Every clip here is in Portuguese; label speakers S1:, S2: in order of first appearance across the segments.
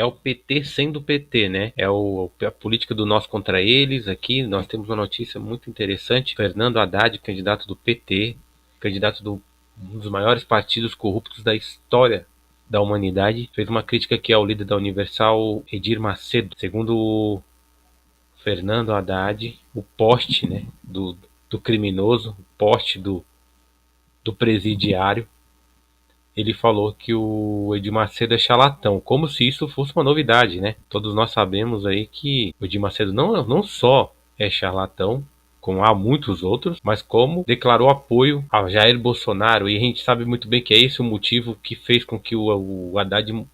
S1: é o PT sendo o PT, né? É a política do nós contra eles. Aqui nós temos uma notícia muito interessante. Fernando Haddad, candidato do PT, candidato do um dos maiores partidos corruptos da história da humanidade, fez uma crítica aqui ao líder da Universal, Edir Macedo. Segundo Fernando Haddad, o poste, né, do criminoso, o poste do presidiário, ele falou que o Edir Macedo é charlatão, como se isso fosse uma novidade, né? Todos nós sabemos aí que o Edir Macedo não só é charlatão, como há muitos outros, mas como declarou apoio a Jair Bolsonaro, e a gente sabe muito bem que é esse o motivo que fez com que o Haddad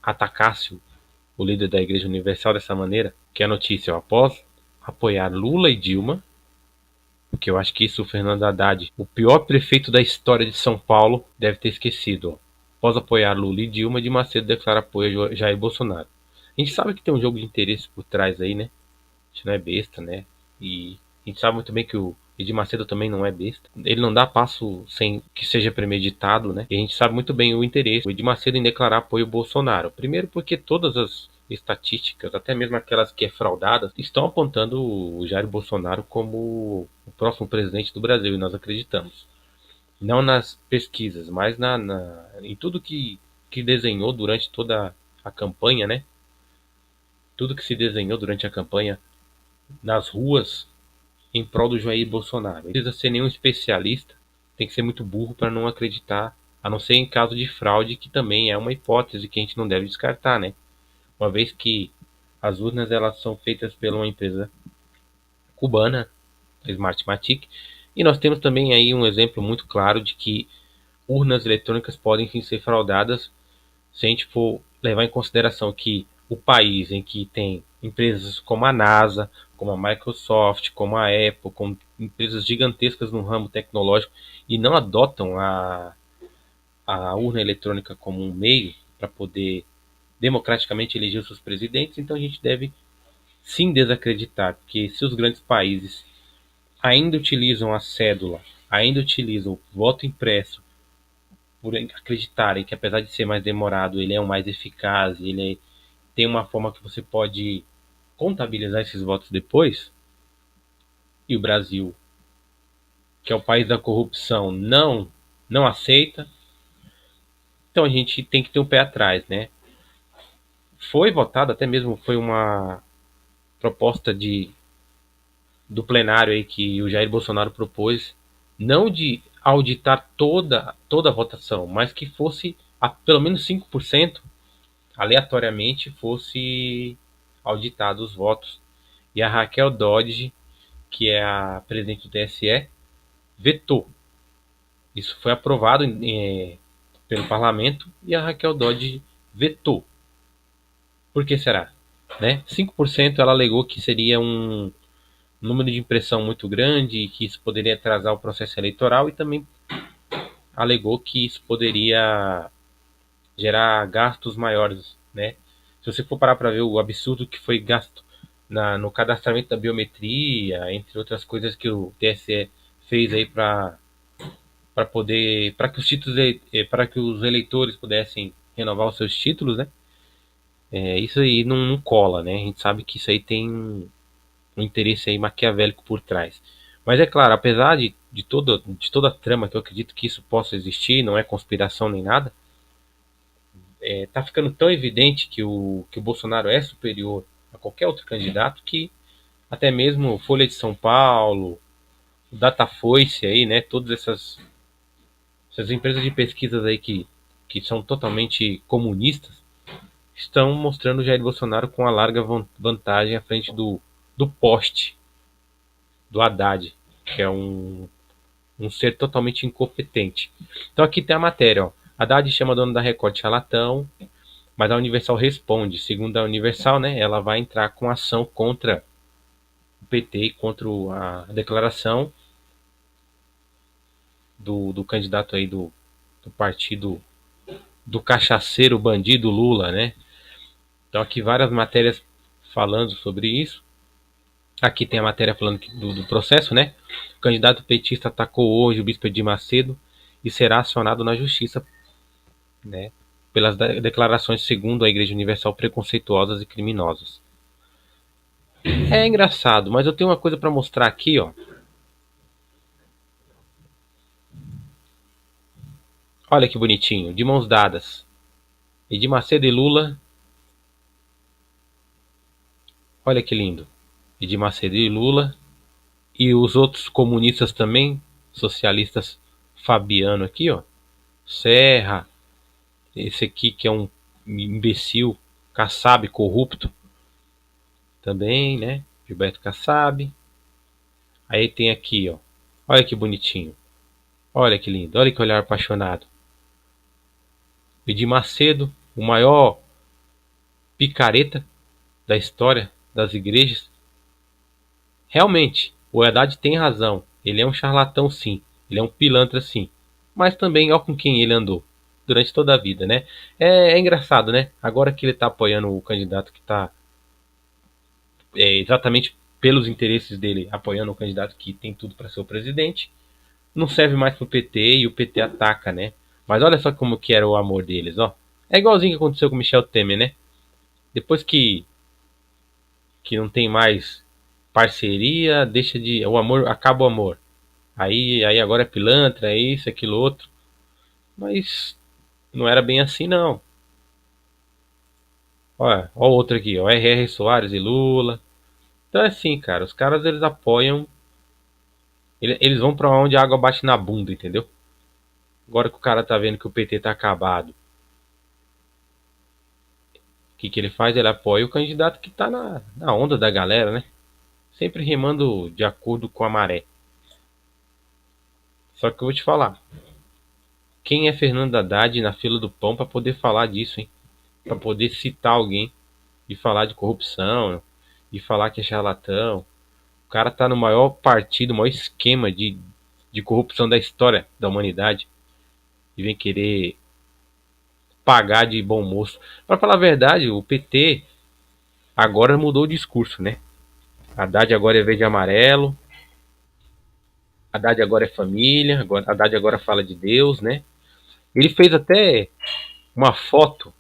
S1: atacasse o líder da Igreja Universal dessa maneira, que é a notícia, ó, após apoiar Lula e Dilma, porque eu acho que isso o Fernando Haddad, o pior prefeito da história de São Paulo, deve ter esquecido. Ó. Após apoiar Lula e Dilma, Edir Macedo declara apoio a Jair Bolsonaro. A gente sabe que tem um jogo de interesse por trás aí, né? A gente não é besta, né? E a gente sabe muito bem que o Edir Macedo também não é besta. Ele não dá passo sem que seja premeditado, né? E a gente sabe muito bem o interesse do Edir Macedo em declarar apoio ao Bolsonaro. Primeiro porque todas as estatísticas, até mesmo aquelas que é fraudadas, estão apontando o Jair Bolsonaro como o próximo presidente do Brasil, e nós acreditamos. Não nas pesquisas, mas em tudo que desenhou durante toda a campanha, né? Tudo que se desenhou durante a campanha nas ruas em prol do Jair Bolsonaro. Não precisa ser nenhum especialista, tem que ser muito burro para não acreditar, a não ser em caso de fraude, que também é uma hipótese que a gente não deve descartar, né? Uma vez que as urnas elas são feitas por uma empresa cubana, a Smartmatic, e nós temos também aí um exemplo muito claro de que urnas eletrônicas podem sim ser fraudadas se a gente for levar em consideração que o país em que tem empresas como a NASA, como a Microsoft, como a Apple, como empresas gigantescas no ramo tecnológico e não adotam a urna eletrônica como um meio para poder democraticamente eleger os seus presidentes, então a gente deve sim desacreditar, porque se os grandes países ainda utilizam a cédula, ainda utilizam o voto impresso, por acreditarem que apesar de ser mais demorado, ele é o mais eficaz, tem uma forma que você pode contabilizar esses votos depois, e o Brasil, que é o país da corrupção, não aceita, então a gente tem que ter um pé atrás, né? Foi votado, até mesmo foi uma proposta do plenário aí que o Jair Bolsonaro propôs, não de auditar toda a votação, mas que fosse a pelo menos 5% aleatoriamente fosse auditado os votos. E a Raquel Dodge, que é a presidente do TSE, vetou. Isso foi aprovado pelo parlamento e a Raquel Dodge vetou. Por que será? Né? 5% ela alegou que seria um número de impressão muito grande e que isso poderia atrasar o processo eleitoral, e também alegou que isso poderia gerar gastos maiores, né? Se você for parar para ver o absurdo que foi gasto no cadastramento da biometria, entre outras coisas que o TSE fez aí para que os títulos para que os eleitores pudessem renovar os seus títulos, né? Isso aí não cola, né? A gente sabe que isso aí tem um interesse aí maquiavélico por trás. Mas é claro, apesar de toda a trama, que eu acredito que isso possa existir, não é conspiração nem nada, tá ficando tão evidente que o Bolsonaro é superior a qualquer outro candidato que até mesmo Folha de São Paulo, o Datafolha aí, né, todas essas empresas de pesquisas aí que são totalmente comunistas, estão mostrando o Jair Bolsonaro com uma larga vantagem à frente do poste do Haddad, que é um ser totalmente incompetente. Então aqui tem a matéria, ó. Haddad chama a dona da Record de charlatão, mas a Universal responde. Segundo a Universal, né, ela vai entrar com ação contra o PT e contra a declaração do candidato aí do partido do cachaceiro bandido Lula, né? Então aqui várias matérias falando sobre isso. Aqui tem a matéria falando do processo, né? O candidato petista atacou hoje o bispo Edir Macedo e será acionado na justiça, né? pelas declarações segundo a Igreja Universal preconceituosas e criminosas. É engraçado, mas eu tenho uma coisa para mostrar aqui, ó. Olha que bonitinho, de mãos dadas. Edir Macedo e Lula. Olha que lindo. Edir Macedo e Lula. E os outros comunistas também, socialistas, Fabiano aqui, ó. Serra. Esse aqui que é um imbecil, Kassab, corrupto. Também, né? Gilberto Kassab. Aí tem aqui, ó. Olha que bonitinho. Olha que lindo. Olha que olhar apaixonado. Edir Macedo, o maior picareta da história das igrejas. Realmente, o Haddad tem razão. Ele é um charlatão, sim. Ele é um pilantra, sim. Mas também, ó com quem ele andou durante toda a vida, né? É engraçado, né? Agora que ele tá apoiando o candidato que tá exatamente pelos interesses dele, apoiando o candidato que tem tudo para ser o presidente, não serve mais pro PT e o PT ataca, né? Mas olha só como que era o amor deles, ó. É igualzinho que aconteceu com o Michel Temer, né? Depois que não tem mais parceria, deixa de o amor, acaba o amor. Aí agora é pilantra, é isso, aquilo outro. Mas não era bem assim não. Ó outro aqui, ó, R.R. Soares e Lula. Então é assim, cara, os caras eles apoiam, eles vão pra onde a água bate na bunda, entendeu? Agora que o cara tá vendo que o PT tá acabado, o que ele faz? Ele apoia o candidato que tá na onda da galera, né? Sempre remando de acordo com a maré. Só que eu vou te falar, quem é Fernando Haddad na fila do pão pra poder falar disso, hein? Pra poder citar alguém e falar de corrupção e falar que é charlatão. O cara tá no maior partido, maior esquema de corrupção da história da humanidade e vem querer pagar de bom moço. Pra falar a verdade, o PT agora mudou o discurso, né? Haddad agora é verde e amarelo, Haddad agora é família, Haddad agora fala de Deus, né? Ele fez até uma foto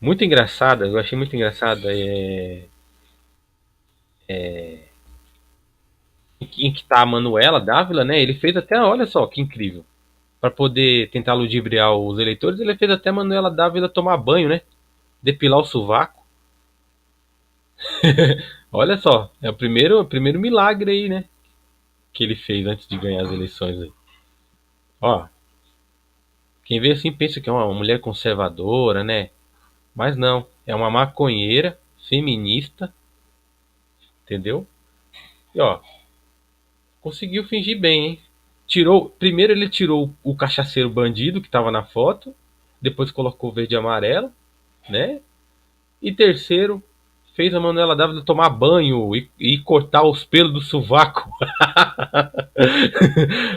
S1: muito engraçada, eu achei muito engraçada, em que tá a Manuela Dávila, né? Ele fez até, olha só que incrível, para poder tentar ludibriar os eleitores, ele fez até a Manuela Dávila tomar banho, né? Depilar o sovaco. Olha só, é o primeiro milagre aí, né? Que ele fez antes de ganhar as eleições aí. Ó, quem vê assim pensa que é uma mulher conservadora, né? Mas não, é uma maconheira feminista, entendeu? E ó, conseguiu fingir bem, hein? Primeiro ele tirou o cachaceiro bandido que tava na foto, depois colocou verde e amarelo, né? E terceiro, fez a Manuela Dávila tomar banho e cortar os pelos do sovaco.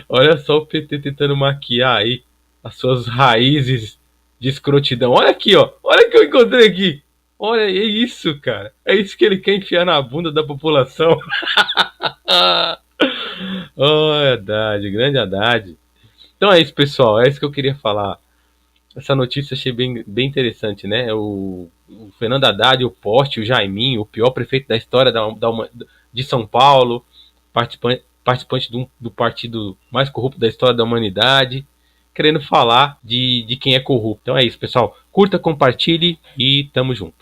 S1: Olha só o PT tentando maquiar aí as suas raízes de escrotidão. Olha aqui, ó. Olha o que eu encontrei aqui. Olha, é isso, cara. É isso que ele quer enfiar na bunda da população. Oh, Haddad, grande Haddad. Então é isso, pessoal. É isso que eu queria falar. Essa notícia eu achei bem interessante, né? O Fernando Haddad, o Poste, o Jaiminho, o pior prefeito da história de São Paulo, participante do partido mais corrupto da história da humanidade, querendo falar de quem é corrupto. Então é isso, pessoal. Curta, compartilhe e tamo junto.